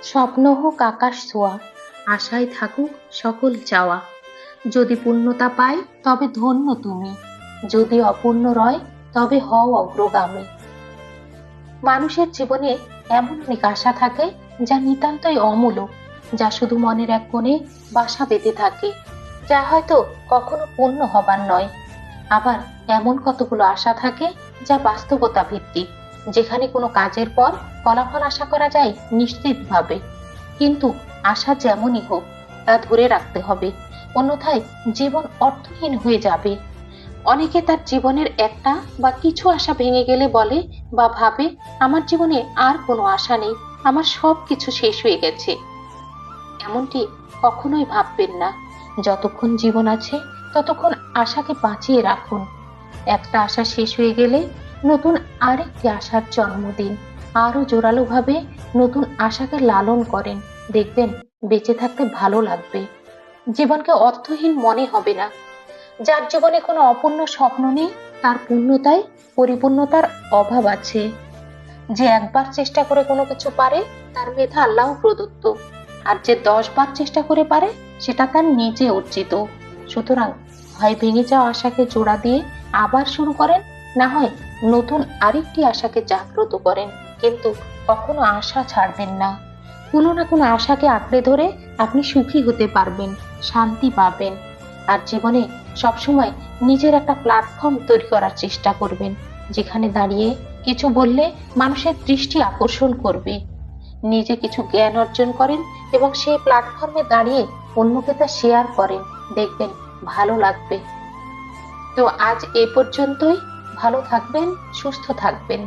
স্বপ্ন হোক আকাশ ছোঁয়া, আশায় থাকুক সকল চাওয়া। যদি পূর্ণতা পাই তবে ধন্য তুমি, যদি অপূর্ণ রয় তবে হও অগ্রগামী। মানুষের জীবনে এমন অনেক আশা থাকে যা নিতান্তই অমূলক, যা শুধু মনের এক কোণে বাসা বেঁধে থাকে, যা হয়তো কখনো পূর্ণ হবার নয়। আবার এমন কতগুলো আশা থাকে যা বাস্তবতা ভিত্তিক, যেখানে কোনো কাজের পর ফলাফল আশা করা যায় নিশ্চিতভাবে। কিন্তু আশা যেমনই হোক, তা ধরে রাখতে হবে, অন্যথায় জীবন অর্থহীন হয়ে যাবে। অনেকে তার জীবনের একটা বা কিছু আশা ভেঙে গেলে বলে বা ভাবে, আমার জীবনে আর কোনো আশা নেই, আমার সব কিছু শেষ হয়ে গেছে। এমনটি কখনোই ভাববেন না। যতক্ষণ জীবন আছে ততক্ষণ আশাকে বাঁচিয়ে রাখুন। একটা আশা শেষ হয়ে গেলে নতুন আরেকটি আশার জন্ম দিন। আরো জোরালো ভাবে নতুন আশাকে লালন করেন, দেখবেন বেঁচে থাকতে ভালো লাগবে। জীবনকে অর্থহীন মনে হবে না। যার জীবনে কোনো অপূর্ণ স্বপ্ন নেই, তার পূর্ণতায় পরিপূর্ণতার অভাব আছে। যে একবার চেষ্টা করে কোনো কিছু পারে, তার মেধা আল্লাহ প্রদত্ত। আর যে 10 বার চেষ্টা করে পারে, সেটা তার নিজে অর্জিত। সুতরাং হয় ভেঙে যাওয়া আশাকে জোড়া দিয়ে আবার শুরু করেন, না হয় নতুন আরেকটি আশাকে জাগ্রত করেন। কিন্তু কখনো আশা ছাড়বেন না। কোনো না কোনো আশাকে আঁকড়ে ধরে আপনি সুখী হতে পারবেন, শান্তি পাবেন। আর জীবনে সবসময় নিজের একটা প্ল্যাটফর্ম তৈরি করার চেষ্টা করবেন, যেখানে দাঁড়িয়ে কিছু বললে মানুষের দৃষ্টি আকর্ষণ করবে। নিজে কিছু জ্ঞান অর্জন করেন এবং সেই প্ল্যাটফর্মে দাঁড়িয়ে অন্যকে তা শেয়ার করেন, দেখবেন ভালো লাগবে। তো আজ এ পর্যন্তই। ভালো থাকবেন, সুস্থ থাকবেন।